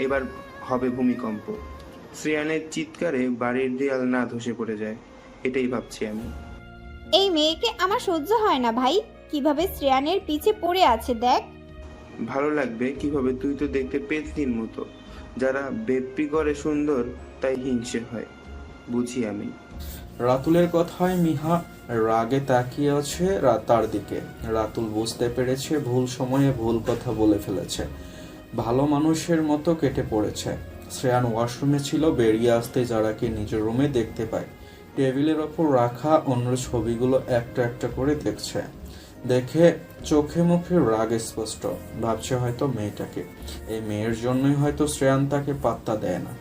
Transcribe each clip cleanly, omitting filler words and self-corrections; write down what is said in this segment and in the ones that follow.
এবার হবে ভূমিকম্প। শ্রেয়ানের চিৎকারে বাড়ির দেয়াল না ধসে পড়ে যায়, এটাই ভাবছি আমি। এই মেয়েকে আমার সহ্য হয় না ভাই। কিভাবে শ্রেয়ানের পিছে পড়ে আছে দেখ। ভালো লাগবে কিভাবে? তুই তো দেখতে পেতনির মতো। যারা বেপ্পি করে সুন্দর, তাই হিংসে হয়, বুঝি আমি। রাতুলের কথায় মিহা রাগে তাকিয়ে আছে তার দিকে। রাতুল বুঝতে পেরেছে ভুল সময়ে ভুল কথা বলে ফেলেছে, ভালো মানুষের মতো কেটে পড়েছে। শ্রেয়ান ওয়াশরুমে ছিল, বেরিয়ে আসতে যারাকে নিজের রুমে দেখতে পায়। টেবিলের ওপর রাখা অন্য ছবিগুলো একটা একটা করে দেখছে। দেখে চোখে মুখে রাগ স্পষ্ট, ভাবছে হয়তো মেয়েটাকে। এই মেয়ের জন্যই হয়তো শ্রেয়ান তাকে পাত্তা দেয় না।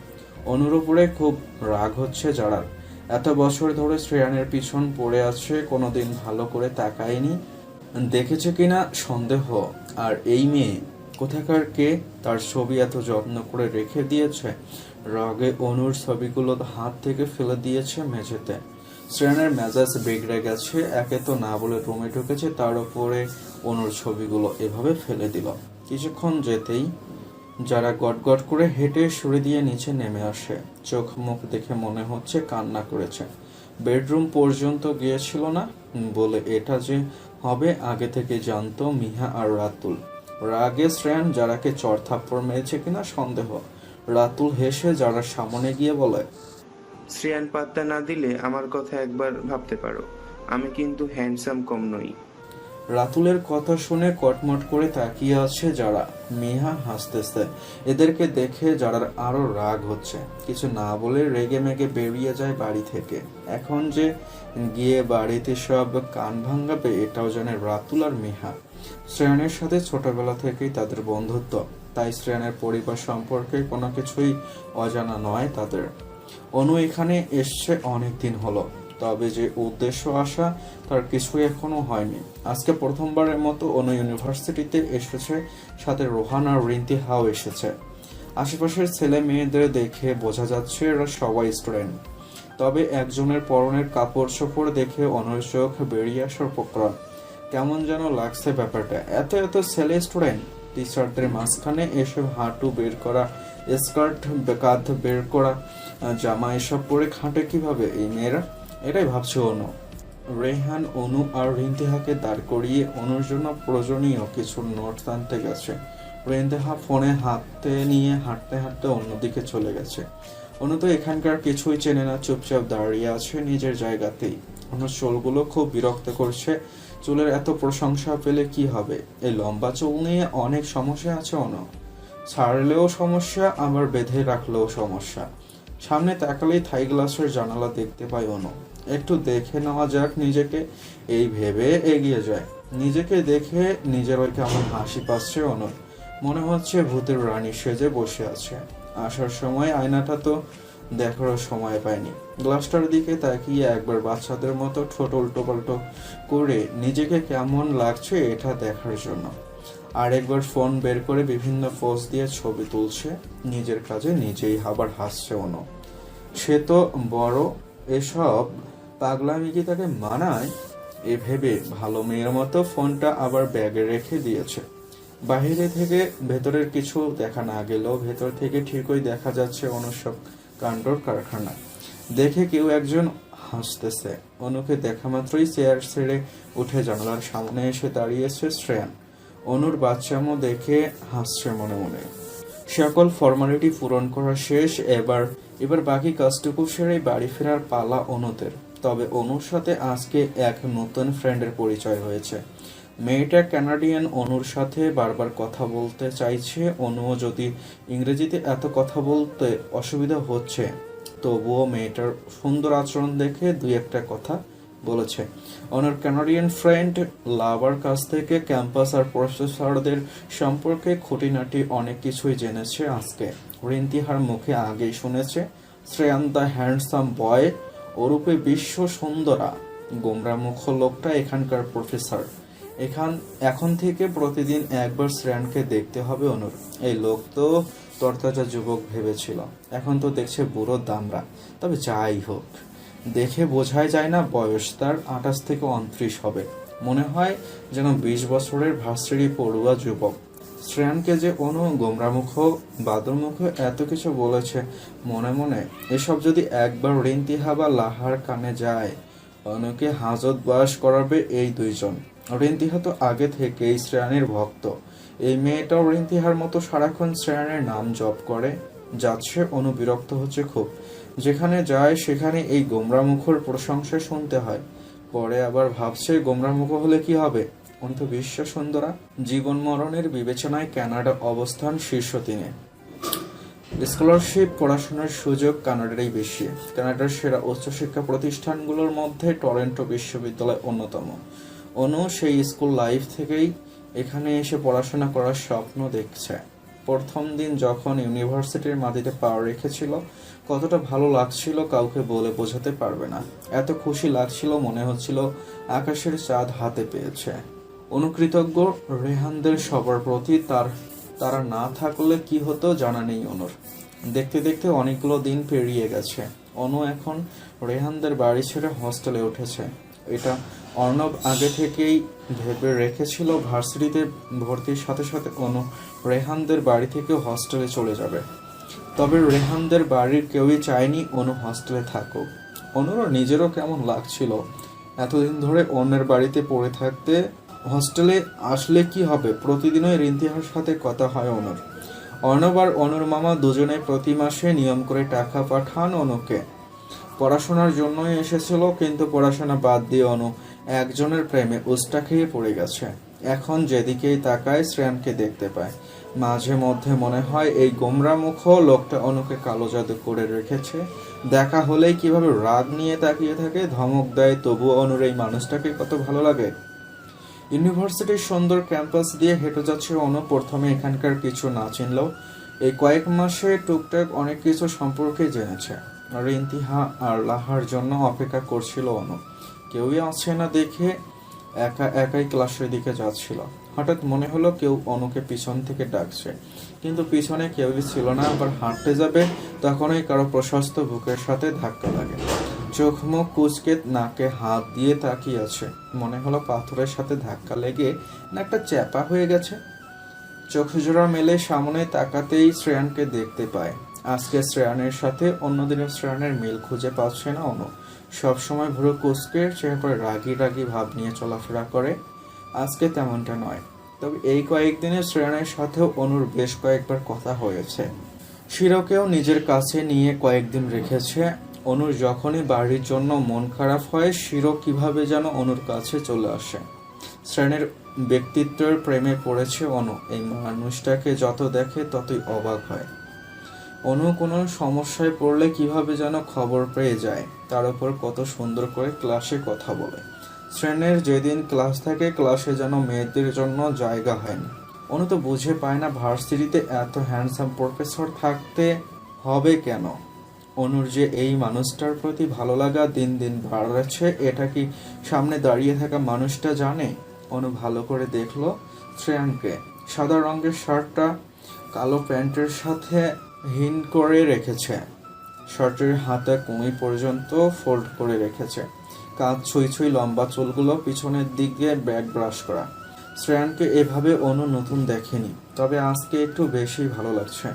অনুর উপরে খুব রাগ হচ্ছে যারার। এত বছর ধরে শ্রেয়ানের পিছন পড়ে আছে, কোনোদিন ভালো করে তাকায়নি, দেখেছে কিনা সন্দেহ। আর এই মেয়ে কোথাকার কে, তার ছবি এত যত্ন করে রেখে দিয়েছে। রাগে অনুর ছবিগুলো হাত থেকে ফেলে দিয়েছে মেঝেতে। শ্রেয়ানের মেজাজ বিগড়ে গেছে, একে তো না বলে রুমে ঢুকেছে, তার উপরে অনুর ছবিগুলো এভাবে ফেলে দিল। কিছুক্ষণ যেতেই যারা গটগট করে হেঁটে সরে দিয়ে নিচে নেমে আসে। চোখ মুখ দেখে মনে হচ্ছে কান্না করেছে। বেডরুম পর্যন্ত গিয়েছিল না বলে এটা যে হবে আগে থেকে জানতো মিহা আর রাতুল। রাগে শ্রেয়ান যারাকে চড় থাপ্পড় মেরেছে কিনা সন্দেহ। রাতুল হেসে যারা সামনে গিয়ে বলে, শ্রেয়ান পাত্তা না দিলে আমার কথা একবার ভাবতে পারো, আমি কিন্তু হ্যান্ডসাম কম নই। রাতুলের কথা শুনে কটমট করে তাকিয়ে আছে যারা। মিহা হাসতেছে। এদেরকে দেখে যারার আরো রাগ হচ্ছে। কিছু না বলে রেগে মেগে বেরিয়ে যায় বাড়ি থেকে। এখন যে গিয়ে বাড়িতে সব কান ভাঙাবে এটাও জানে রাতুল আর মিহা। শ্রেয়ানের সাথে ছোটবেলা থেকেই তাদের বন্ধুত্ব, তাই শ্রেয়ানের পরিবার সম্পর্কে কোনো কিছুই অজানা নয় তাদের। অনু এখানে এসছে অনেক দিন হলো, তবে যে উদ্দেশ্য আসা তার কিছুই এখনো হয়নি। আজকে প্রথমবারের মতো অনু ইউনিভার্সিটিতে এসেছে, সাথে রোহান আর রিন্তিহাও এসেছে। আশেপাশের ছেলে মেয়েদের দেখে বোঝা যাচ্ছে এরা সবাই স্টুডেন্ট। তবে একজনের পরনের কাপড় চোপড় দেখে অনুর চোখ বেরিয়ে আসার প্রকরণ। কেমন যেন লাগছে ব্যাপারটা, এত এত ছেলে স্টুডেন্ট। টিচারদের মাঝখানে এসব হাঁটু বের করা, স্কার্ট কাঁধ বের করা জামা এসব পরে খাটে কিভাবে এই মেয়েরা, এটাই ভাবছে অনু। রেহান অনু আর রিন্তিহাকে দাঁড় করিয়ে অনুর জন্য প্রয়োজনীয় কিছু নোটস আনতে গেছে। রিন্তিহা ফোনে হাতে নিয়ে হাঁটতে হাঁটতে অন্যদিকে চলে গেছে। অনু তো এখানকার কিছুই চেনে না, চুপচাপ দাঁড়িয়ে আছে নিজের জায়গাতেই। অনুর চুলগুলো খুব বিরক্ত করছে। চুলের এত প্রশংসা পেলে কি হবে? এই লম্বা চুল নিয়ে অনেক সমস্যা আছে অনু। ছাড়লেও সমস্যা, আবার বেঁধে রাখলেও সমস্যা। সামনে তাকালেই থাই গ্লাসের জানালা দেখতে পায় অনু। একটু দেখে নেওয়া যাক নিজেকে, এই ভেবে এগিয়ে যায়। নিজেকে দেখে নিজের ওই কেমন হাসি পাচ্ছে অনুর। মনে হচ্ছে ভূতের রানী সেজে বসে আছে। আসার সময় আয়নাটা তো দেখারও সময় পায়নি। গ্লাসটার দিকে তাকিয়ে একবার বাচ্চাদের মতো ঠোঁট উল্টো পাল্টো করে নিজেকে কেমন লাগছে এটা দেখার জন্য। আর একবার ফোন বের করে বিভিন্ন পোজ দিয়ে ছবি তুলছে। নিজের কাজে নিজেই আবার হাসছে অনু। সে তো বড়, এসব পাগলামি কি তাকে মানায়? এ ভেবে ভালো মেয়ের মতো ফোনটা আবার ব্যাগে রেখে দিয়েছে। বাহিরে থেকে ভেতরের কিছু দেখা না গেলেও ভেতর থেকে ঠিকই দেখা যাচ্ছে অনুর সব কাণ্ডর কারখানা। দেখে কেউ একজন হাসতেছে। অনুকে দেখা মাত্রই চেয়ার ছেড়ে উঠে জানালার সামনে এসে দাঁড়িয়েছে শ্রেয়ান। অনুর বাচ্চামো দেখে হাসছে মনে মনে। সকল ফর্মালিটি পূরণ করা শেষ। এবার বাকি কাজটুকু সেরে বাড়ি ফেরার পালা অনুদের। তবে অনুর সাথে আজকে এক নতুন ফ্রেন্ডের পরিচয় হয়েছে। মেয়েটা কানাডিয়ান, অনুর সাথে বারবার কথা বলতে চাইছে। অনুও যদি ইংরেজিতে এত কথা বলতে অসুবিধা হচ্ছে, তবুও মেয়েটার সুন্দর আচরণ দেখে দুই একটা কথা বলেছে। অনুর কানাডিয়ান ফ্রেন্ড লাভার কাছ থেকে ক্যাম্পাস আর প্রফেসরদের সম্পর্কে খুঁটিনাটি অনেক কিছুই জেনেছে আজকে। রিন্তিহার মুখে আগেই শুনেছে শ্রেয়ান দ্য হ্যান্ডসাম বয়, ওরূপে বিশ্ব সুন্দরা গোমরা মুখ লোকটা এখানকার প্রফেসর। এখন থেকে প্রতিদিন একবার শ্রেয়ানকে দেখতে হবে অনুর। এই লোক তো তরতাজা যুবক ভেবেছিল, এখন তো দেখছে বুড়ো দামড়া। তবে যাই হোক, দেখে বোঝাই যায় না বয়স তার 28 থেকে 29 হবে। মনে হয় যেন 20 বছরের ভার্সিটি পড়ুয়া যুবক। শ্রেয়ানকে যে অনু গোমরামুখ বাদুরমুখ এত কিছু বলেছে, মনে মনে এসব যদি একবার রিন্তিহা বা লাহার কানে যায়, অনুকে হাজত বাস করাবে এই দুইজন। রিন্তিহা তো আগে থেকেই শ্রেয়ানের ভক্ত। এই মেয়েটাও রিন্তিহার মতো সারাক্ষণ শ্রেয়ানের নাম জপ করে যাচ্ছে। অনু বিরক্ত হচ্ছে খুব। যেখানে যায় সেখানে এই গোমরামুখর প্রশংসা শুনতে হয়। পরে আবার ভাবছে গোমরামুখ হলে কি হবে, উনি তো বিশ্ব সুন্দরা। জীবন মরণের বিবেচনায় কানাডা অবস্থান শীর্ষ 3-এ। স্কলারশিপ পড়াশোনার সুযোগ কানাডারই বেশি। কানাডার সেরা উচ্চশিক্ষা প্রতিষ্ঠানগুলোর মধ্যে টরন্টো বিশ্ববিদ্যালয় অন্যতম। অনু সেই স্কুল লাইফ থেকেই এখানে এসে পড়াশোনা করার স্বপ্ন দেখছে। প্রথম দিন যখন ইউনিভার্সিটির মাটিতে পা রেখেছিল, কতটা ভালো লাগছিল কাউকে বলে বোঝাতে পারবে না। এত খুশি লাগছিল, মনে হচ্ছিল আকাশের চাঁদ হাতে পেয়েছে। অনুকৃতজ্ঞ রেহানদের সবার প্রতি। তারা না থাকলে কি হতো জানা নেই অনুর। দেখতে দেখতে অনেকগুলো দিন পেরিয়ে গেছে। অনু এখন রেহানদের বাড়ি ছেড়ে হস্টেলে উঠেছে। এটা অর্ণব আগে থেকেই ভেবে রেখেছিল। ভার্সিটিতে ভর্তির সাথে সাথে অনু রেহানদের বাড়ি থেকে হস্টেলে চলে যাবে। তবে রেহানদের বাড়ির কেউই চায়নি অনু হস্টেলে থাকুক। অনুরও নিজেরও কেমন লাগছিল এতদিন ধরে অন্যের বাড়িতে পড়ে থাকতে। হস্টেলে আসলে কি হবে, প্রতিদিনই রিন্তিহার সাথে কথা হয় অনুর। অর্ণব আর অনুর মামা দুজনে প্রতি মাসে নিয়ম করে টাকা পাঠান অনুকে। পড়াশোনার জন্যই এসেছিল, কিন্তু পড়াশোনা বাদ দিয়ে অনু একজনের প্রেমে উস্টা খেয়ে পড়ে গেছে। এখন যেদিকেই তাকায় শ্রেয়ানকে দেখতে পায়। মাঝে মধ্যে মনে হয় এই গোমরামুখ লোকটা অনুকে কালো জাদু করে রেখেছে। দেখা হলেই কিভাবে রাগ নিয়ে তাকিয়ে থাকে, ধমক দেয়, তবুও অনুর এই মানুষটাকে কত ভালো লাগে। ইউনিভার্সিটির সুন্দর ক্যাম্পাস দিয়ে হেঁটে যাচ্ছে অনু। প্রথমে এখানকার কিছু না চিনলেও এই কয়েক মাসে টুকটাক অনেক কিছু সম্পর্কে জেনেছে। রিন্তিহা আর লাহার জন্য অপেক্ষা করছিল অনু। কেউই আছে না দেখে একা একাই ক্লাসের দিকে যাচ্ছিল। হঠাৎ মনে হলো কেউ অনুকে পিছন থেকে ডাকছে, কিন্তু পিছনে কেউই ছিল না। আবার হাঁটতে যাবে, তখনই কারো প্রশস্ত বুকের সাথে ধাক্কা লাগে। চোখ মুখ কুচকে নাকে হাত দিয়ে তাকিয়ে আছে। মনে হলো পাথরের সাথে ধাক্কা লেগে না একটা চ্যাপা হয়ে গেছে। চোখ জোড়া মেলে সামনে তাকাতেই শ্রেয়ানকে দেখতে পায়। আজকে শ্রেয়ানের সাথে অন্যদিনের শ্রেয়ানের মিল খুঁজে পাচ্ছে না অনু। সবসময় ভুরু কুচকে চেহারা রাগি রাগি ভাব নিয়ে চলাফেরা করে, আজকে তেমনটা নয়। তবে এই কয়েকদিনে শ্রেয়ানের সাথেও অনুর বেশ কয়েকবার কথা হয়েছে। শিরোকেও নিজের কাছে নিয়ে কয়েকদিন রেখেছে। অনুর যখনই বাড়ির জন্য মন খারাপ হয়, শিরো কিভাবে যেন অনুর কাছে চলে আসে। শ্রেয়ানের ব্যক্তিত্বের প্রেমে পড়েছে অনু। এই মানুষটাকে যত দেখে ততই অবাক হয়। অনু কোনো সমস্যায় পড়লে কিভাবে যেন খবর পেয়ে যায়, তার উপর কত সুন্দর করে ক্লাসে কথা বলে। শ্রেণীর যেদিন ক্লাস থাকে, ক্লাসে যেন মেয়েদের জন্য জায়গা হয় না। অনু তো বুঝে পায় না ভার্সিটিতে এত হ্যান্ডসাম প্রফেসর থাকতে হবে কেন। অনুর যে এই মানুষটার প্রতি ভালো লাগা দিন দিন বাড়ছে, এটা কি সামনে দাঁড়িয়ে থাকা মানুষটা জানে? অনু ভালো করে দেখলো শ্রেয়ানকে। সাদা রঙের শার্টটা কালো প্যান্টের সাথে হিন করে রেখেছে। শার্টের হাতে কনুই পর্যন্ত ফোল্ড করে রেখেছে। কাঁধ ছুঁই ছুঁই লম্বা চুলগুলো পিছনের দিকে ব্যাক ব্রাশ করা। শ্রেয়ানকে এভাবে অনু নতুন দেখেনি, তবে আজকে একটু বেশি ভালো লাগছে।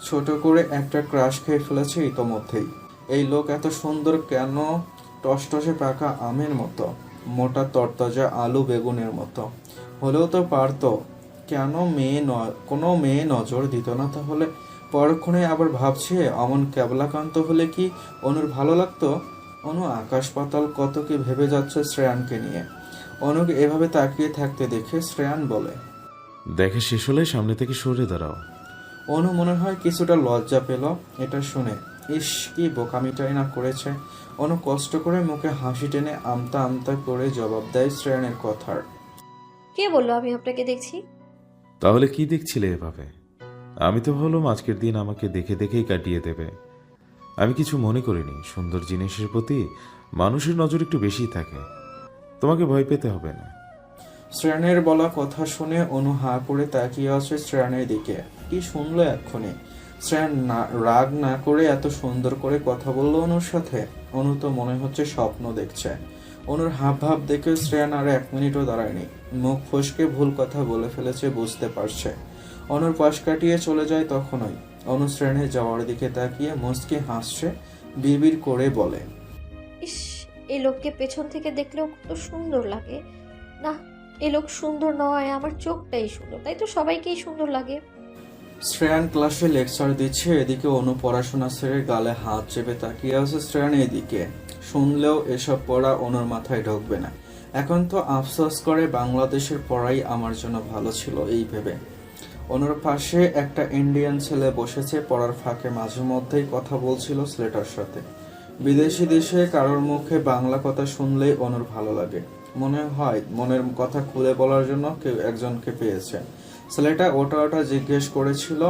ছোট করে একটা ক্রাশ খেয়ে ফেলেছে ইতোমধ্যেই। এই লোক এত সুন্দর কেন? টসটসে পাকা আমের মতো, মোটা তরতাজা আলু বেগুনের মতো হলেও তো পারতো। কেন কোনো মেয়ে নজর দিত না তাহলে? পরক্ষণে আবার ভাবছে অমন ক্যাবলাকান্ত হলে কি অনুর ভালো লাগতো? অনু আকাশ পাতাল কত কি ভেবে যাচ্ছে শ্রেয়ানকে নিয়ে। অনুকে এভাবে তাকিয়ে থাকতে দেখে শ্রেয়ান বলে, দেখা শেষ হলে সামনে থেকে সরে দাঁড়াও। অনু মনে হয় কিছুটা লজ্জা পেল এটা শুনে। ইস, কি বোকামিটাই না করেছে। অনু কষ্ট করে মুখে হাসি টেনে আমতা আমতা করে জবাব দেয় শ্রেয়ানের কথার। কে বললো আমি আপনাকে দেখছি? তাহলে কি দেখছিলে এভাবে? আমি তো ভাবলাম আজকের দিন আমাকে দেখে দেখেই কাটিয়ে দেবে। আমি কিছু মনে করিনি। সুন্দর জিনিসের প্রতি মানুষের নজর একটু বেশি থাকে, তোমাকে ভয় পেতে হবে না। শ্রেয়ানের বলা কথা শুনে অনু হা করে তাকিয়ে আছে শ্রেয়ানের দিকে। কি শুনলো এক্ষুনি? শ্রেয়ান রাগ না করে এত সুন্দর করে কথা বললো অনুর সাথে। অনু তো মনে হচ্ছে স্বপ্ন দেখছে। অনুর হাব ভাব দেখে শ্রেয়ান আর 1 মিনিটও দাঁড়ায়নি। মুখ ফসকে ভুল কথা বলে ফেলেছে বুঝতে পারছে। অনুর পাশ কাটিয়ে চলে যায় তখনই অনু শ্রেণে যাওয়ার দিকে তাকিয়ে মুচকি হাসছে, বিড়বিড় করে বলে, ইস, এই লোককে পেছন থেকে দেখলেও কত সুন্দর লাগে। না, এই লোক সুন্দর নয়, আমার চোখটাই সুন্দর, তাই তো সবাইকেই সুন্দর লাগে। শ্রেয়ান ক্লাসে লেকচার দিচ্ছে, এদিকে অনু পড়াশোনা ছেড়ে গালে হাত চেপে তাকিয়ে আছে শ্রেয়ান এদিকে। শুনলেও এসব পড়া অনুর মাথায় ঢুকবে না। এখন তো আফসোস করে বাংলাদেশের পড়াই আমার জন্য ভালো ছিল এই ভেবে। অনুর পাশে একটা ইন্ডিয়ান ছেলে বসেছে, পড়ার ফাঁকে মাঝে মধ্যেই কথা বলছিল ছেলেটার সাথে। বিদেশি দেশে কারোর মুখে বাংলা কথা শুনলেই অনুর ভালো লাগে, মনে হয় মনের কথা খুলে বলার জন্য কেউ একজনকে পেয়েছে। ছেলেটা ওটা জিজ্ঞেস করেছিল,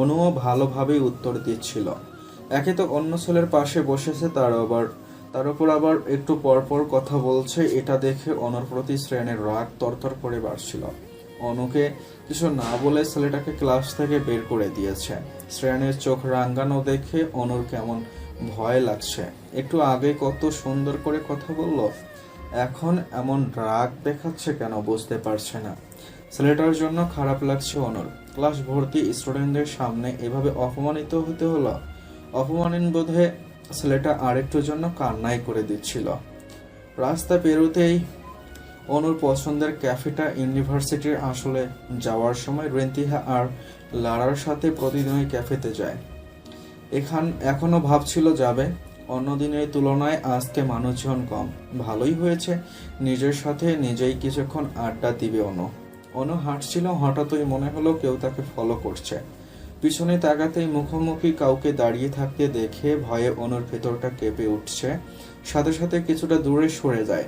অনুও ভালোভাবেই উত্তর দিচ্ছিল। একে তো অন্য ছেলের পাশে বসেছে, তার উপর আবার একটু পরপর কথা বলছে। এটা দেখে অনুর প্রতি শ্রেয়ানের রাগ তরতর করে বাড়ছিল। অনুকে কিছু না বলে ছেলেটাকে ক্লাস থেকে বের করে দিয়েছে। শ্রেয়ানের চোখ রাঙ্গানো দেখে অনুর কেমন ভয় লাগছে। একটু আগে কত সুন্দর করে কথা বলল, এখন এমন রাগ দেখাচ্ছে কেন বুঝতে পারছে না। ছেলেটার জন্য খারাপ লাগছে অনুর। ক্লাস ভর্তি স্টুডেন্টদের সামনে এভাবে অপমানিত হতে হলো। অপমানিত বোধে ছেলেটা আরেকটুর জন্য কান্নাই করে দিচ্ছিল। রাস্তা পেরোতেই অনুর পছন্দের ক্যাফেটা ইউনিভার্সিটির আসলে যাওয়ার সময় রেন্তিহা আর লারার সাথে প্রতিদিনই ক্যাফেতে যায়। এখনো ভাবছিল যাবে, অন্য দিনের তুলনায় আজকে মানুষজন কম। ভালোই হয়েছে, নিজের সাথে নিজেই কিছুক্ষণ আড্ডা দিবে অনু হাঁটছিল, হঠাৎই মনে হলো কেউ তাকে ফলো করছে। পিছনে তাকাতেই মুখোমুখি কাউকে দাঁড়িয়ে থাকতে দেখে ভয়ে অনুর ভেতরটা কেঁপে উঠছে, সাথে সাথে কিছুটা দূরে সরে যায়।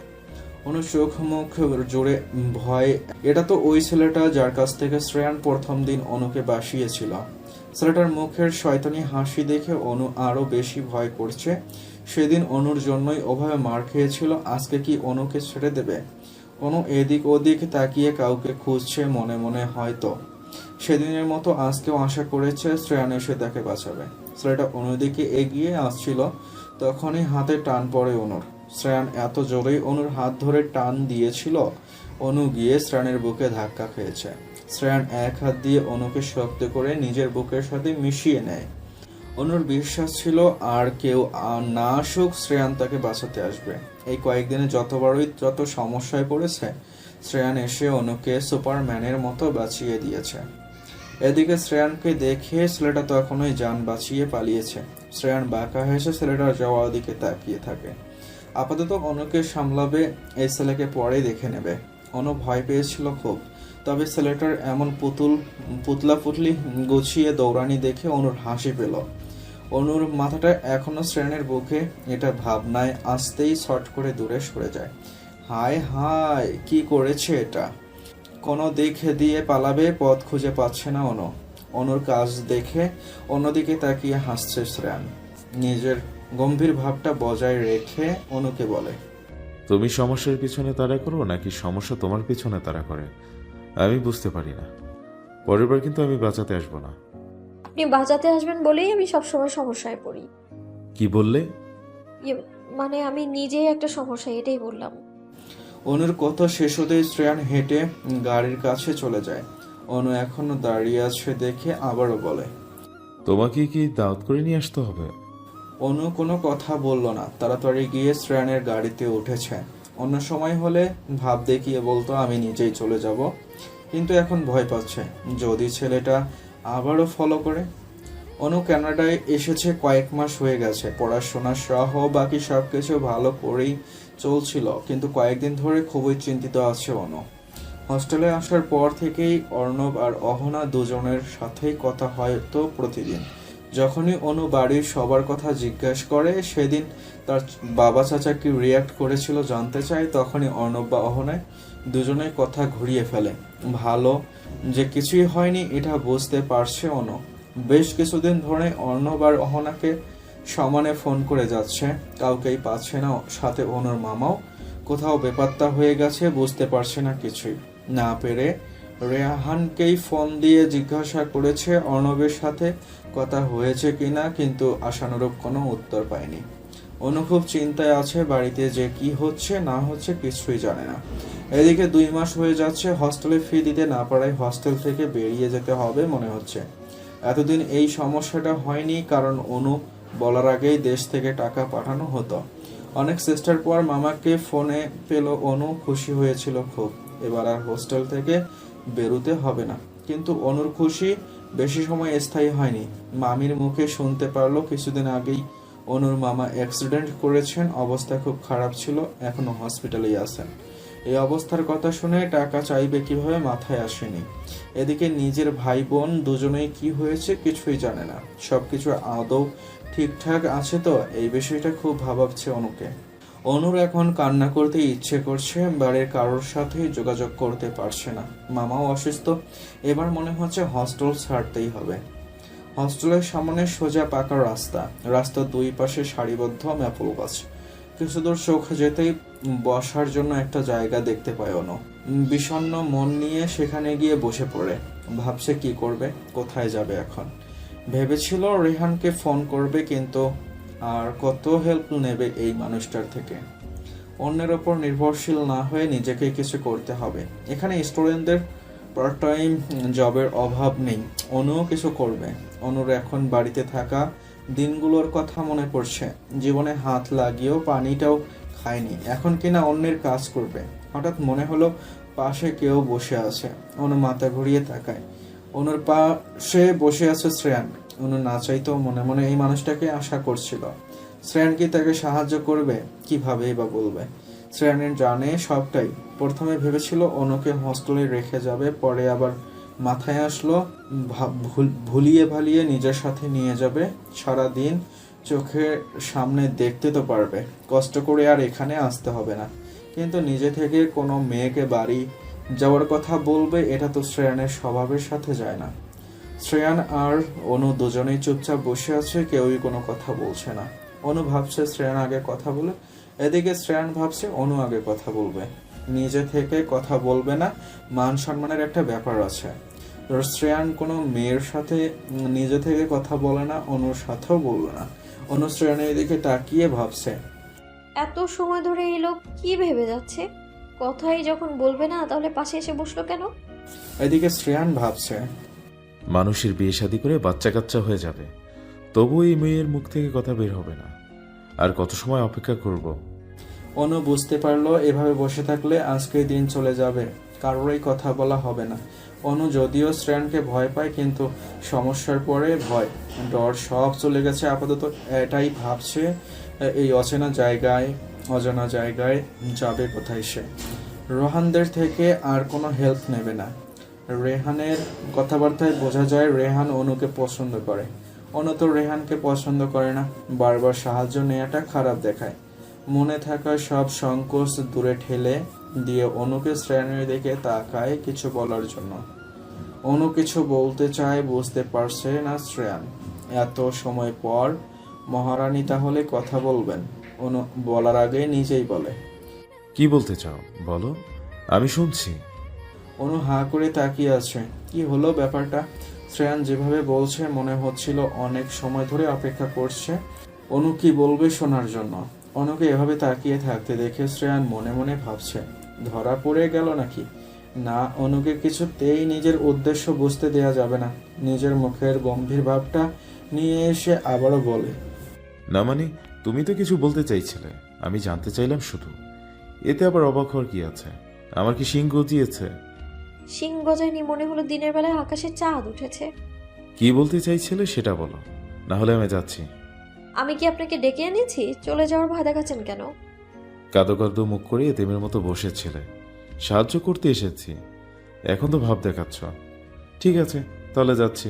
অনু চোখ মুখ জোরে ভয়, এটা তো ওই ছেলেটা যার কাছ থেকে শ্রেয়ান প্রথম দিন অনুকে বাসিয়েছিল। ছেলেটার মুখের শয়তানি হাসি দেখে অনু আরো বেশি ভয় করছে। সেদিন অনুর জন্যই ওভাবে মার খেয়েছিল, আজকে কি অনুকে ছেড়ে দেবে? অনু এদিক ওদিক তাকিয়ে কাউকে খুঁজছে মনে মনে, হয়তো সেদিনের মতো আজকেও আশা করেছে শ্রেয়ান এসে তাকে বাঁচাবে। ছেলেটা অনুর দিকে এগিয়ে আসছিল, তখনই হাতে টান পড়ে অনুর। শ্রেয়ান এত জোরেই অনুর হাত ধরে টান দিয়েছিল, অনু গিয়ে শ্রেয়ানের বুকে ধাক্কা খেয়েছে। শ্রেয়ান এক হাত দিয়ে অনুকে শক্ত করে নিজের বুকের সাথে মিশিয়ে নেয়। অনুর বিশ্বাস ছিল আর কেউ না আসুক, শ্রেয়ান তাকে বাঁচাতে আসবে। এই কয়েকদিনে যত সমস্যায় পড়েছে, শ্রেয়ান এসে অনুকে সুপারম্যানের মতো বাঁচিয়ে দিয়েছে। এদিকে শ্রেয়ানকে দেখে ছেলেটা তখনই যান বাঁচিয়ে পালিয়েছে। শ্রেয়ান বাঁকা হেসে ছেলেটার যাওয়ার দিকে তাকিয়ে থাকে। আপাতত অনুকে সামলাবে, এই ছেলেকে পরে দেখে নেবে। অনু ভয় পেয়েছিল খুব, তবে ছেলেটার এমন পুতলা পুতলি গুছিয়ে দৌড়ানি দেখে অনুর হাসি পেল। অনুর মাথাটা এখনো শ্রেয়ানের বুকে, এটা ভাবনায় আসতেই শর্ট করে দূরে সরে যায়। হায় হায়, কি করেছে এটা? কোনো দিক দিয়ে পালাবে, পথ খুঁজে পাচ্ছে না অনুর কাজ দেখে অন্যদিকে তাকিয়ে হাসছে শ্রেয়ান। নিজের গম্ভীর ভাবটা বজায় রেখে অনুকে বলে, তুমি সমস্যার পিছনে তাড়া করো নাকি সমস্যা তোমার পিছনে তাড়া করে আমি বুঝতে পারি না। পরের বার কিন্তু আমি বাঁচাতে আসবো না। আপনি বাঁচাতে আসবেন বলেই আমি সবসময় সমস্যায় পড়ি। কি বললে? মানে আমি নিজেই একটা সমস্যা, এটাই বললাম। অনুর কথা শেষ হতেই শ্রেয়ান হেঁটে গাড়ির কাছে চলে যায়। অনু এখনো দাঁড়িয়ে আছে দেখে আবারও বলে, তোমাকে কি দাওয়াত করে নিয়ে আসতে হবে? অনু কোনো কথা বলল না, তাড়াতাড়ি গিয়ে শ্রেয়ানের গাড়িতে উঠেছে। অন্য সময় হলে ভাব দেখিয়ে বলতো আমি নিজেই চলে যাব, কিন্তু এখন ভয় পাচ্ছে যদি ছেলেটা আবারও ফলো করে। অনু কানাডায় এসেছে কয়েক মাস হয়ে গেছে, পড়াশোনা সহ বাকি সবকিছু ভালো করেই চলছিল, কিন্তু কয়েকদিন ধরে খুবই চিন্তিত আছে অনু। হস্টেলে আসার পর থেকেই অর্ণব আর অহনা দুজনের সাথেই কথা হয় তো প্রতিদিন। যখনই অনু বাড়ির সবার কথা জিজ্ঞাসা করে, সেদিন তার বাবা চাচা কি রিয়াক্ট করেছিল জানতে চায়, তখনই অর্ণব বা অহনায় দুজনের কথা ঘুরিয়ে ফেলে। ভালো যে কিছুই হয়নি এটা বুঝতে পারছে অনু। বেশ কিছুদিন ধরে অর্ণব আর অহনাকে সমানে ফোন করে যাচ্ছে, কাউকেই পাচ্ছে না। সাথে অনুর মামাও কোথাও বেপাত্তা হয়ে গেছে, বুঝতে পারছে না কিছুই। না পেরে রেহানকেই ফোন দিয়ে জিজ্ঞাসা করেছে অর্ণবের সাথে কথা হয়েছে কিনা, কিন্তু আশানুরূপ কোনো উত্তর পায়নি। অনু খুব চিন্তায় আছে, বাড়িতে যে কি হচ্ছে না হচ্ছে কিছুই জানে না। এদিকে 2 মাস হয়ে যাচ্ছে, হস্টেলে ফি দিতে না পারায় হস্টেল থেকে বেরিয়ে যেতে হবে মনে হচ্ছে। এতদিন এই সমস্যাটা হয়নি, কারণ অনু বলার আগেই দেশ থেকে টাকা পাঠানো হতো। অনেক চেষ্টার পর মামাকে ফোনে পেল অনু, খুশি হয়েছিল খুব। এবার আর হোস্টেল থেকে বেরোতে হবে না। কিন্তু অনুর খুশি বেশি সময় স্থায়ী হয়নি। মামির মুখে শুনতে পারলো কিছুদিন আগেই অনুর মামা অ্যাক্সিডেন্ট করেছেন, অবস্থা খুব খারাপ ছিল, এখনো হসপিটালেই আছেন। এই অবস্থার কথা শুনে টাকা চাইবে কিভাবে মাথায় আসেনি। এদিকে নিজের ভাই বোন দুজনেই কি হয়েছে কিছুই জানে না। সবকিছু আদৌ ঠিকঠাক আছে তো, এই বিষয়টা খুব ভাবাচ্ছে অনুকে। অনুর এখন কান্না করতে ইচ্ছে করছে, বাড়ির কারোর সাথে যোগাযোগ করতে পারছে না। মামাও অসুস্থ, এবার মনে হচ্ছে হস্টেল ছাড়তেই হবে। হস্টেলের সামনে সোজা পাকা রাস্তা, রাস্তার 2 পাশে সারিবদ্ধ ম্যাপল গাছ। কিছু দূর চোখ যেতেই বসার জন্য একটা জায়গা দেখতে পায় অনু। বিষণ্ণ মন নিয়ে সেখানে গিয়ে বসে পড়ে। ভাবছে কি করবে, কোথায় যাবে এখন। ভেবেছিল রেহানকে ফোন করবে, কিন্তু আর কত হেল্প নেবে এই মানুষটার থেকে। অন্যের ওপর নির্ভরশীল না হয়ে নিজেকে কিছু করতে হবে। এখানে স্টুডেন্টদের পার্ট টাইম জবের অভাব নেই, অনুও কিছু করবে। অনুর এখন বাড়িতে থাকা দিনগুলোর কথা মনে পড়ছে। জীবনে হাত লাগিয়েও পানিটাও খায়নি, এখন কিনা অন্যের কাজ করবে। হঠাৎ মনে হলো পাশে কেউ বসে আছে। অনু মাথা ঘুরিয়ে তাকায়। অনুর পাশে বসে আছে শ্রেয়ান। অনু না চাইতেও মনে মনে এই মানুষটাকে আশা করছিল। শ্রেয়ান কি তাকে সাহায্য করবে, কিভাবেই বা বলবে। শ্রেয়ানের জানে সবটাই। প্রথমে ভেবেছিল অনুকে হস্টেলে রেখে যাবে, পরে আবার মাথায় আসলো ভুলিয়ে ভালিয়ে নিজের সাথে নিয়ে যাবে। সারাদিন চোখের সামনে দেখতে তো পারবে, কষ্ট করে আর এখানে আসতে হবে না। কিন্তু নিজে থেকে কোনো মেয়েকে বাড়ি যাওয়ার কথা বলবে, এটা তো শ্রেয়ানের স্বভাবের সাথে যায় না। শ্রেয়ান আর অনু দুজনেই চুপচাপ বসে আছে, কেউই কোনো কথা বলছে না। অনু ভাবছে শ্রেয়ান আগে কথা বলে, এদিকে শ্রেয়ান ভাবছে অনু আগে কথা বলবে। নিজে থেকে কথা বলবে না, মান সম্মানের একটা ব্যাপার আছে। শ্রেয়ান কোনো মেয়ের সাথে নিজে থেকে কথা বলে না, অনুর সাথেও বলবে না। অনু শ্রেয়ানের এদিকে তাকিয়ে ভাবছে, এত সময় ধরে এই লোক কি ভেবে যাচ্ছে? কথাই যখন বলবে না, তাহলে পাশে এসে বসলো কেন? এদিকে শ্রেয়ান ভাবছে, মানুষের বিয়ে শাদী করে বাচ্চা কাচ্চা হয়ে যাবে, তবু এই মেয়ের মুখ থেকে কথা বের হবে না। আর কত সময় অপেক্ষা করব? অনু বুঝতে পারলো এভাবে বসে থাকলে আজকের দিন চলে যাবে, কারোরই কথা বলা হবে না। অনু যদিও শ্রেয়ানকে ভয় পায়, কিন্তু সমস্যার পরে ভয় ডর সব চলে গেছে। আপাতত এটাই ভাবছে, এই অচেনা অজানা জায়গায় যাবে কোথায় সে। রোহানদের থেকে আর কোনো হেল্প নেবে না। রেহানের কথাবার্তায় বোঝা যায় রেহান অনুকে পছন্দ করে। অনু তো রেহানকে পছন্দ করে না। বারবার সাহায্য নেওয়াটা খারাপ দেখায়। মনে থাকা সব সংকোচ দূরে ঠেলে দিয়ে অনুকে শ্রেয়ানের দিকে তাকায় কিছু বলার জন্য। অনু কিছু বলতে চায়, বুঝতে পারছে না শ্রেয়ান। এত সময় পর মহারানী তাহলে কথা বলবেন? অনু বলার আগে নিজেই বলে, কি বলতে চাও বলো, আমি শুনছি। অনু হাঁ করে তাকিয়ে আছে। কি হলো ব্যাপারটা? শ্রেয়ান যেভাবে বলছে মনে হচ্ছিল অনেক সময় ধরে অপেক্ষা করছে অনু কি বলবে শোনার জন্য। অনুকে এভাবে তাকিয়ে থাকতে দেখে শ্রেয়ান মনে মনে ভাবছে, ধরা পড়ে গেল নাকি? না, অনুকে কিছুতেই নিজের উদ্দেশ্য বুঝতে দেয়া যাবে না। নিজের মুখের গম্ভীর ভাবটা নিয়ে এসে আবারও বলে, না মানে, তুমি তো কিছু বলতে চাইছিলে, আমি জানতে চাইলাম শুধু। এতে আবার অবাক হওয়ার কি আছে? আমার কি শিং গজিয়েছে? শিং গজায়নি, মনে হলো দিনের বেলায় আকাশে চাঁদ উঠেছে। কি বলতে চাইছিলে সেটা বলো, না হলে আমি যাচ্ছি। আমি কি আপনাকে ডেকে এনেছি? চলে যাওয়ার ভয় দেখাচ্ছেন কেন? কাঁদো কাঁদো মুখ করে এতিমের মতো বসেছিলে, সাহায্য করতে এসেছি, এখন তো ভাব দেখাচ্ছ। ঠিক আছে, তাহলে যাচ্ছি।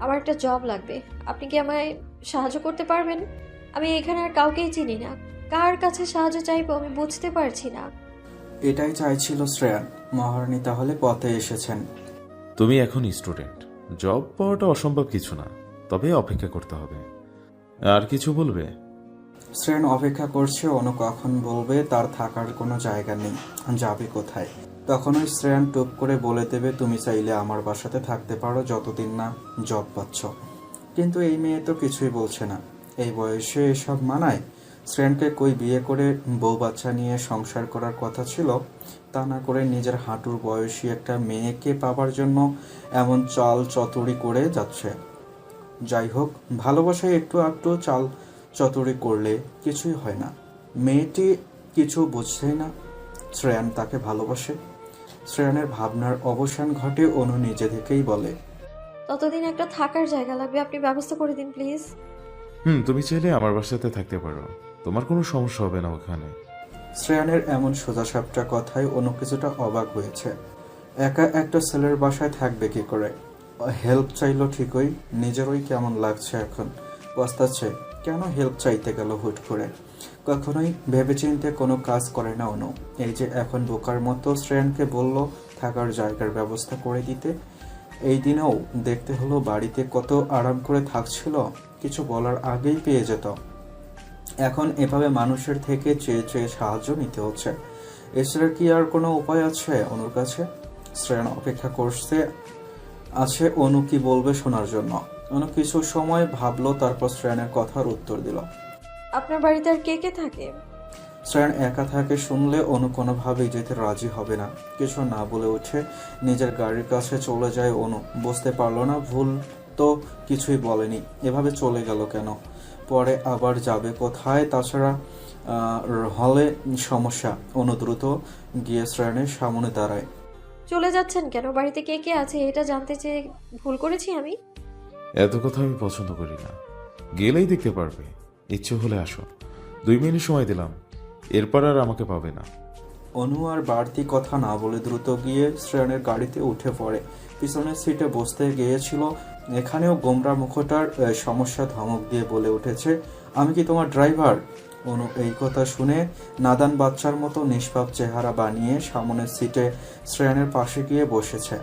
আমার একটা জব লাগবে, আপনি কি আমায় সাহায্য করতে পারবেন? আমি এখানে আর কাউকেই চিনি না, কার কাছে সাহায্য চাইবো আমি বুঝতে পারছি না। এটাই চাইছিল শ্রেয়ান। মহারানী তাহলে পথে এসেছেন। তুমি এখন স্টুডেন্ট, জব পাওয়াটা অসম্ভব কিছু না, তবে অপেক্ষা করতে হবে। আর কিছু বলবে? শ্রেয়ান অপেক্ষা করছে অনু কখন বলবে তার থাকার কোনো জায়গা নেই, যাবে কোথায়। তখনই শ্রেয়ান টুপ করে বলে দেবে, তুমি চাইলে আমার বাসাতে থাকতে পারো যতদিন না জব পাচ্ছ। কিন্তু এই মেয়ে তো কিছুই বলছে না। এই বয়সে এসব মানায়? শ্রেয়ানকে কই বিয়ে করে বউ বাচ্চা নিয়ে সংসার করার কথা ছিল, তা না করে নিজের হাঁটুর বয়সী একটা মেয়েকে পাবার জন্য এমন চাল চতুরি করে যাচ্ছে। যাই হোক, ভালোবাসায় একটু একটু চাল চতুরি করলে কিছুই হয় না। মেয়েটি কিছু বুঝছেই না শ্রেয়ান তাকে ভালোবাসে। শ্রেয়ানের ভাবনার অবসান ঘটে অনু নিজে থেকেই বলে, ততদিন একটা থাকার জায়গা লাগবে, আপনি ব্যবস্থা করে দিন প্লিজ। তুমি চাইলে আমার বাসাতে থাকতে পারো, তোমার কোনো সমস্যা হবে না ওখানে। শ্রেয়ানের এমন সোজাসাপটা কথায় অনু কিছুটা অবাক হয়েছে। একা একটা ছেলের বাসায় থাকবে কি করে? হেল্প চাইলো ঠিকই, নিজেরই কেমন লাগছে এখন। পস্তাচ্ছে কেন হেল্প চাইতে গেল হুট করে। কখনোই ভেবেচিন্তে কোনো কাজ করে না অনু। এই যে এখন বোকার মতো শ্রেয়ানকে বলল থাকার জায়গার ব্যবস্থা করে দিতে। এই দিনেও দেখতে হলো বাড়িতে কত আরাম করে থাকছিল, কিছু বলার আগেই পেয়ে যেত। এখন এভাবে মানুষের থেকে চেয়ে চেয়ে সাহায্য নিতে হচ্ছে। এছাড়া কি আর কোনো উপায় আছে অনুর কাছে? শ্রেয়ান অপেক্ষা করছে আছে অনু কি বলবে শোনার জন্য। অনু কিছু সময় ভাবলো, তারপর শ্রেয়ানের কথার উত্তর দিল। আপনার বাড়িতে আর কে কে থাকে? শ্রেয়ান একা থাকে শুনলে অনু কোনোভাবেই যেতে রাজি হবে না। কিছু না বলে উঠে নিজের গাড়ির কাছে চলে যায় অনু। বুঝতে পারলো না, ভুল তো কিছুই বলেনি, এভাবে চলে গেল কেন, পরে আবার যাবে কোথায়? তাছাড়া হলে সমস্যা। অনু দ্রুত গিয়ে শ্রেয়ানের সামনে দাঁড়ায়। চলে যাচ্ছেন কেন? বাড়িতে কে কে আছে এটা জানতে চেয়ে ভুল করেছি আমি? এত কথা আমি পছন্দ করি না, গেলেই দেখতে পারবে। ইচ্ছে হলে আসো, 2 মিনিট সময় দিলাম, এরপর আর আমাকে পাবে না। অনু আর বাড়তি কথা না বলে দ্রুত গিয়ে শ্রেয়ানের গাড়িতে উঠে পড়ে। পিছনের সিটে বসতে গিয়েছিল, এখানেও গোমরা মুখটার সমস্যা ধমক দিয়ে বলে উঠেছে, আমি কি তোমার ড্রাইভার? অনু এই কথা শুনে নাদান বাচ্চার মতো নিষ্পাপ চেহারা বানিয়ে সামনের সিটে শ্রেয়ানের পাশে গিয়ে বসেছে।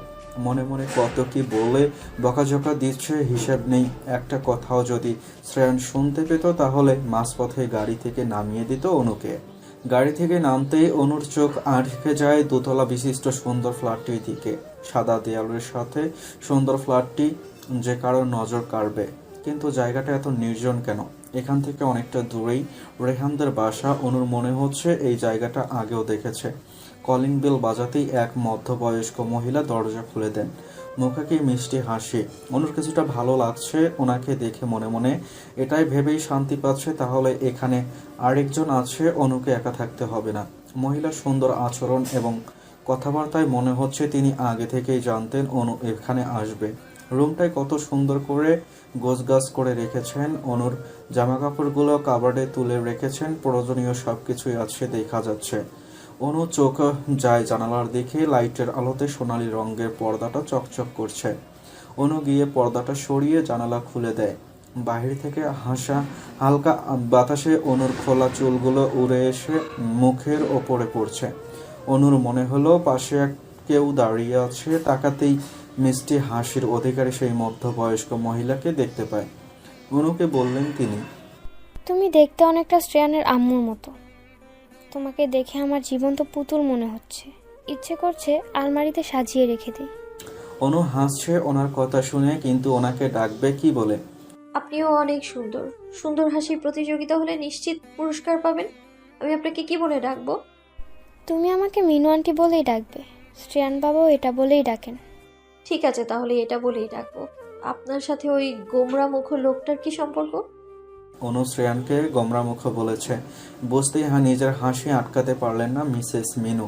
মনে মনে কত কি বলে বকাঝকা দিচ্ছে হিসেব নেই। একটা কথাও যদি শ্রেয়ান শুনতে পেত তাহলে মাঝপথে গাড়ি থেকে নামিয়ে দিত অনুকে। গাড়ি থেকে নামতেই অনুর চোখ আটকে যায় দোতলা বিশিষ্ট সুন্দর ফ্ল্যাটটির দিকে। সাদা দেয়ালের সাথে সুন্দর ফ্ল্যাটটি যে কারো নজর কাড়বে, কিন্তু জায়গাটা এত নির্জন কেন? এখান থেকে অনেকটা দূরেই রেহানদের বাসা। অনুর মনে হচ্ছে এই জায়গাটা আগেও দেখেছে। কলিং বেল বাজাতেই এক মধ্যবয়স্ক মহিলা দরজা খুলে দেন। মুখে কি মিষ্টি হাসি। অনুর কিছুটা ভালো লাগছে ওনাকে দেখে, মনে মনে এটাই ভেবেই শান্তি পাচ্ছে, তাহলে এখানে আরেকজন আছে, অনুকে একা থাকতে হবে না। মহিলার সুন্দর আচরণ এবং কথাবার্তায় মনে হচ্ছে তিনি আগে থেকেই জানতেন অনু এখানে আসবে। রুমটায় কত সুন্দর করে গোছগাছ করে রেখেছেন। অনুর জামাকাপড়গুলো কাবার্ডে তুলে রেখেছেন, প্রয়োজনীয় সবকিছুই আছে দেখা যাচ্ছে। অনু চোখ যায় জানালার দিকে, লাইটের আলোতে সোনালী রঙের পর্দাটা চকচক করছে। অনু গিয়ে পর্দাটা সরিয়ে জানালা খুলে দেয়। বাহির থেকে হালকা বাতাসে অনুর খোলা চুলগুলো উড়ে এসে মুখের ওপরে পড়ছে। অনুর মনে হলো পাশে কেউ দাঁড়িয়ে আছে। তাকাতেই মিষ্টি হাসির অধিকারী সেই মধ্যবয়স্ক মহিলাকে দেখতে পায়। অনুকে বললেন তিনি, তুমি দেখতে অনেকটা শ্রেয়ানের আম্মুর মতো। তোমাকে দেখে আমার জীবন্ত পুতুল মনে হচ্ছে, ইচ্ছে করছে আলমারিতে সাজিয়ে রেখে দিই। অনু হাসছে ওনার কথা শুনে, কিন্তু ওনাকে ডাকবে কি বলে? আপনিও অনেক সুন্দর। সুন্দর হাসির প্রতিযোগিতা হলে নিশ্চিত পুরস্কার পাবেন। আমি আপনাকে কি বলে ডাকবো? তুমি আমাকে মিনু আন্টি বলেই ডাকবে, শ্রেয়ান বাবাও এটা বলেই ডাকেন। ঠিক আছে, তাহলে এটা বলেই ডাকবো। আপনার সাথে ওই গোমরা মুখ লোকটার কি সম্পর্ক? অনু শ্রেয়ানকে গোমরামুখ বলেছে। বুঝতেই নিজের হাসি আটকাতে পারলেন না মিসেস মিনু।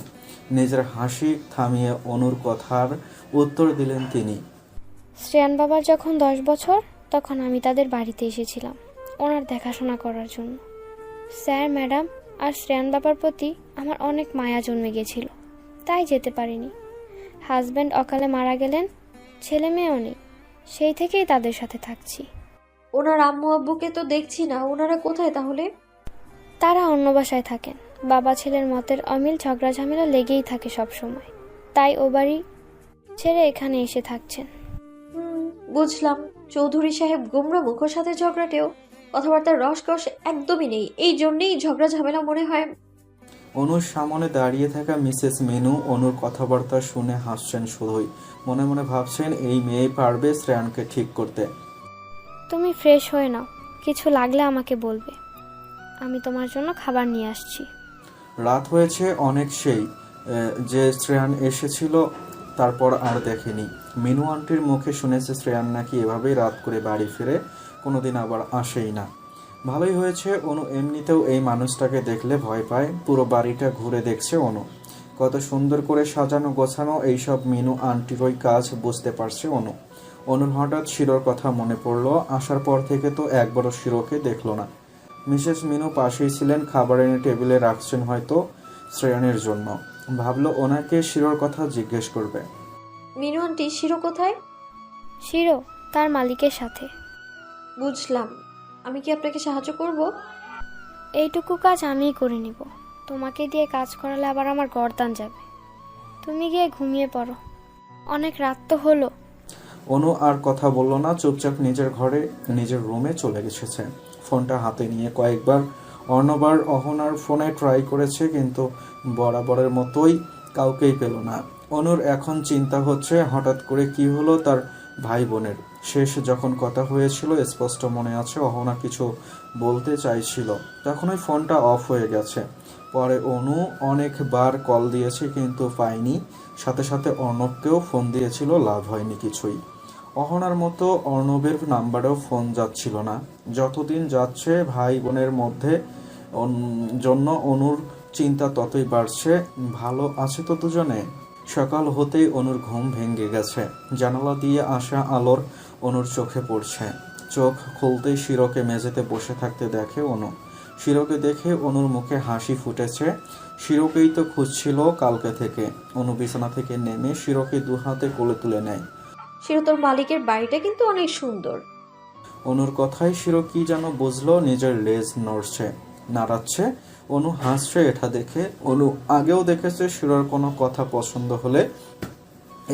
নিজের হাসি থামিয়ে অনুর কথার উত্তর দিলেন তিনি। শ্রেয়ান বাবার যখন 10 বছর, তখন আমি তাদের বাড়িতে এসেছিলাম ওনার দেখাশোনা করার জন্য। স্যার ম্যাডাম আর শ্রেয়ান বাবার প্রতি আমার অনেক মায়া জন্মে গেছিল, তাই যেতে পারিনি। হাজব্যান্ড অকালে মারা গেলেন, ছেলে মেয়েও নেই, সেই থেকেই তাদের সাথে থাকছি। ওনার আম্মু আব্বুকে তো দেখছি না, ওনারা কোথায় তাহলে? তারা অন্য বাসায় থাকেন। বাবা ছেলের মতের অমিল ঝগড়া ঝামেলা লেগেই থাকে সব সময়, তাই ও বাড়ি ছেড়ে এখানে এসে থাকছেন। বুঝলাম। চৌধুরী সাহেব গোমরা মুখোর সাথে ঝগড়াটেও, কথাবার্তার রসকস একদমই নেই, এই জন্যেই ঝগড়া ঝামেলা মনে হয়। অনুর সামনে দাঁড়িয়ে থাকা মিসেস মিনু অনুর কথাবার্তা শুনে হাসছেন শুধুই। মনে মনে ভাবছেন এই মেয়ে পারবে শ্রেয়ানকে ঠিক করতে। তুমি ফ্রেশ হয়ে নাও, কিছু লাগলে আমাকে বলবে। 2 মিনিট পর শ্রেয়ান বাসায় ফিরে এসে অনুকে বলল, 10 মিনিট পর আসছি। 2 মিনিট পর শ্রেয়ান বাসায় ফিরে এসে অনুকে বলল, 2 মিনিট পর আসছি। আমি তোমার জন্য খাবার নিয়ে আসছি। রাত হয়েছে অনেক, সেই যে শ্রেয়ান এসেছিল তারপর আর দেখেনি। মিনু আন্টির মুখে শুনেছে শ্রেয়ান নাকি এভাবেই রাত করে বাড়ি ফিরে, কোনোদিন আবার আসেই না। ভালোই হয়েছে, অনু এমনিতেও এই মানুষটাকে দেখলে ভয় পায়। পুরো বাড়িটা ঘুরে দেখছে অনু, কত সুন্দর করে সাজানো গোছানো এইসব মিনু আন্টিরই কাজ বুঝতে পারছে অনু। অনুর হঠাৎ শিরোর কথা মনে পড়লো। আসার পর থেকে তো একবারও শিরোকে দেখলো না। মিসেস মিনু পাশেই ছিলেন, খাবার এনে টেবিলে রাখছেন হয়তো শ্রেয়ানের জন্য। ভাবলো ওনাকে শিরোর কথা জিজ্ঞেস করবে। মিনু আন্টি, শিরো কোথায়? শিরো তার মালিকের সাথে। বুঝলাম। আমি কি আপনাকে সাহায্য করব? এইটুকু কাজ আমিই করে নিব। তোমাকে দিয়ে কাজ করালে আবার আমার গর্দান যাবে। তুমি গিয়ে ঘুমিয়ে পড়ো, অনেক রাত তো হলো। অনু আর কথা বলল না, চুপচাপ নিজের ঘরে নিজের রুমে চলে গেছে। ফোনটা হাতে নিয়ে কয়েকবার অর্ণবার অহনার ফোনে ট্রাই করেছে, কিন্তু বরাবরের মতোই কাউকেই পেল না। অনুর এখন চিন্তা হচ্ছে হঠাৎ করে কি হলো তার ভাই বোনের। শেষ যখন কথা হয়েছিল স্পষ্ট মনে আছে অহনা কিছু বলতে চাইছিল, তখনই ফোনটা অফ হয়ে গেছে। পরে অনু অনেকবার কল দিয়েছে কিন্তু পায়নি। সাথে সাথে অর্ণবকেও ফোন দিয়েছিল, লাভ হয়নি কিছুই। অহনার মতো অর্ণবের নাম্বারেও ফোন যাচ্ছিল না। যতদিন যাচ্ছে ভাই বোনের মধ্যে জন্য অনুর চিন্তা ততই বাড়ছে। ভালো আছে তো দুজনে? সকাল হতেই অনুর ঘুম ভেঙে গেছে। জানালা দিয়ে আসা আলোর অনুর চোখে পড়ছে। চোখ খুলতেই শিরোকে মেঝেতে বসে থাকতে দেখে অনু। শিরোকে দেখে অনুর মুখে হাসি ফুটেছে। শিরোকেই তো খুঁজছিল কালকে থেকে। অনু বিছানা থেকে নেমে শিরোকে দু হাতে কোলে তুলে নেয়। শিরো, তোর মালিকের বাড়িটা কিন্তু অনেক সুন্দর। অনুর কথায় শিরো কি যেন বুঝলো, নিজের লেজ নড়ছে, নাড়াচ্ছে। অনু হাসছে এটা দেখে। অনু আগেও দেখেছে শিরোর কোনো কথা পছন্দ হলে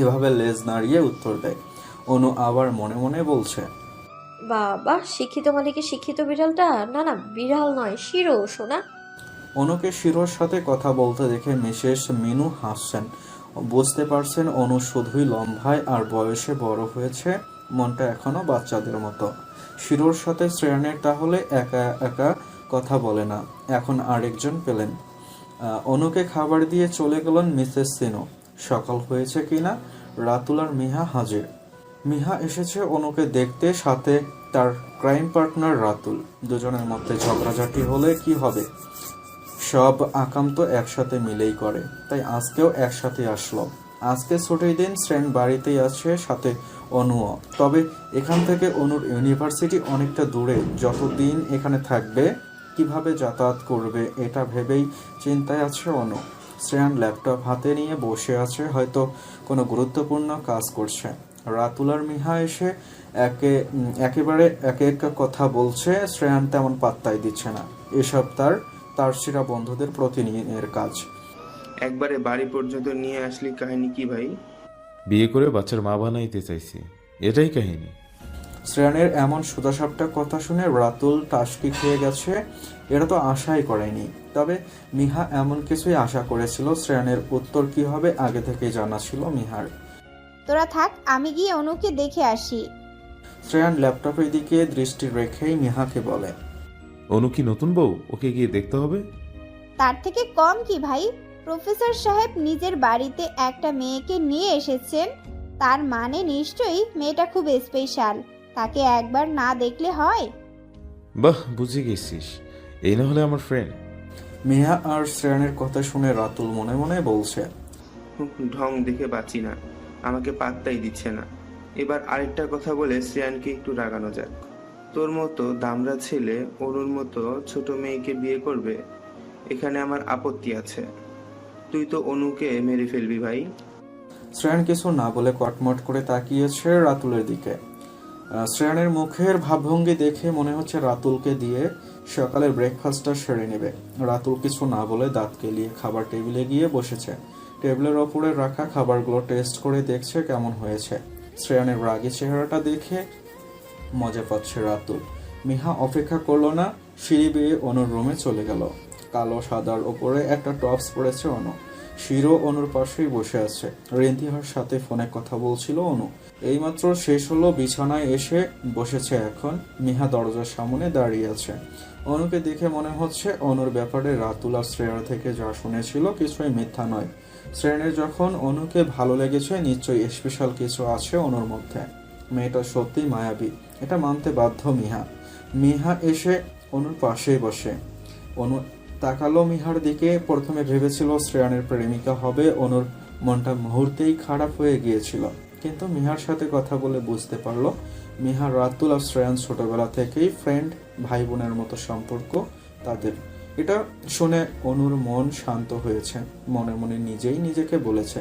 এভাবে লেজ নাড়িয়ে উত্তর দেয়। অনু আবার মনে মনে বলছে, বাবা, শিক্ষিত মালিকের শিক্ষিত বিড়ালটা। না না, বিড়াল নয়, শিরো সোনা। অনুকে শিরোর সাথে কথা বলতে দেখে মিসেস মিনু হাসছেন। বুঝতে পারছেন অনু শুধুই লম্বায় আর বয়সে বড় হয়েছে, মনটা এখনো বাচ্চাদের মতো। শিরোর সাথে শ্রেয়ানের তাহলে একা একা কথা বলে না, এখন আরেকজন পেলেন। অনুকে খাবার দিয়ে চলে গেলেন মিসেস সিনো। সকাল হয়েছে কিনা রাতুল আর মিহা হাজির। মিহা এসেছে অনুকে দেখতে, সাথে তার ক্রাইম পার্টনার রাতুল। দুজনের মধ্যে ঝগড়াঝাটি হলে কি হবে, সব আকাম তো একসাথে মিলেই করে, তাই আজকেও একসাথে আসলো। আজকে ছুটির দিন, শ্রেণ বাড়িতেই আছে, সাথে অনুও। তবে এখান থেকে অনুর ইউনিভার্সিটি অনেকটা দূরে। যতদিন এখানে থাকবে কিভাবে যাতায়াত করবে এটা ভেবেই চিন্তায় আছে অনু। শ্রেয়ান ল্যাপটপ হাতে নিয়ে বসে আছে, হয়তো কোনো গুরুত্বপূর্ণ কাজ করছে। রাতুল আর মিহা এসে একেবারে এক এক কথা বলছে। শ্রেয়ান তেমন পাত্তাই দিচ্ছে না। এসব তার সেরা বন্ধুদের প্রতিনিধির কাজ। একবারে বাড়ি পর্যন্ত নিয়ে আসলি, কাহিনী কি ভাই? বিয়ে করে বাচ্চার মা বানাইতে চাইছি, এটাই কাহিনী। শ্রেয়ানের এমন সোজাসাপটা কথা শুনে রাতুল টাসকি খেয়ে গেছে। এটা তো আশাই করেনি। তবে মিহা এমন কিছুই আশা করেছিল। শ্রেয়ানের উত্তর কি হবে আগে থেকে জানা ছিল মিহার। তোরা থাক, আমি গিয়ে অনুকে দেখে আসি। শ্রেয়ান ল্যাপটপের দিকে দৃষ্টি রেখেই মিহাকে বলে, অনু কি নতুন বউ? ওকে গিয়ে দেখতে হবে। তার থেকে কম কি ভাই? প্রফেসর সাহেব নিজের বাড়িতে একটা মেয়েকে নিয়ে এসেছেন, তার মানে নিশ্চয়ই মেয়েটা খুব স্পেশাল। তাকে একবার না দেখলে হয়? বাহ, বুঝে গেছিস, এই না হলে আমার ফ্রেন্ড। মিহা আর শ্রেয়ানের কথা শুনে রাতুল মনে মনে বলছে, ঢং দেখে বাঁচি না, আমাকে পাত্তাই দিচ্ছে না। এবার আরেকটা কথা বলে শ্রেয়ানকে একটু রাগানো যাক। তোর মতো দামড়া ছেলে অনুর মতো ছোট মেয়েকে বিয়ে করবে, এখানে আমার আপত্তি আছে। তুই তো অনুকে মেরে ফেলবি ভাই। শ্রেয়ান কিছু না বলে কটমট করে তাকিয়েছে রাতুলের দিকে। শ্রেয়ানের মুখের ভাবভঙ্গি দেখে মনে হচ্ছে রাতুলকে দিয়ে সকালের ব্রেকফাস্টটা সেরে নেবে। রাতুল কিছু না বলে দাঁত কেলিয়ে খাবার টেবিলে গিয়ে বসেছে। টেবিলের ওপরে রাখা খাবারগুলো টেস্ট করে দেখছে কেমন হয়েছে। শ্রেয়ানের রাগী চেহারাটা দেখে মজা পাচ্ছে রাতুল। মিহা অপেক্ষা করলো না, সিঁড়ি বেয়ে অনুর রুমে চলে গেল। কালো সাদার ওপরে একটা টপস পরেছে অনু। শিরো অনুর পাশেই বসে আছে। রিন্তিহার সাথে ফোনে কথা বলছিল অনু। এইমাত্র শেষ হলো, বিছানায় এসে বসেছে এখন। মিহা দরজার সামনে দাঁড়িয়ে আছে। অনুকে দেখে মনে হচ্ছে অনুর ব্যাপারে রাতুল আর শ্রেয়ার থেকে যা শুনেছিল কিছুই মিথ্যা নয়। শ্রেয়ানের যখন অনুকে ভালো লেগেছে, নিশ্চয়ই স্পেশাল কিছু আছে অনুর মধ্যে। মেয়েটা সত্যি মায়াবী, এটা মানতে বাধ্য মিহা। মিহা এসে অনুর পাশেই বসে। অনু তাকালো মিহার দিকে। প্রথমে ভেবেছিল শ্রেয়ানের প্রেমিকা হবে। অনুর মনটা মুহূর্তেই খারাপ হয়ে গিয়েছিল, কিন্তু মিহার সাথে কথা বলে বুঝতে পারলো মিহা, রাতুল আর শ্রেয়ান ছোটবেলা থেকেই ফ্রেন্ড, ভাই বোনের মতো সম্পর্ক তাদের। এটা শুনে অনুর মন শান্ত হয়েছে। মনে মনে নিজেই নিজেকে বলেছে,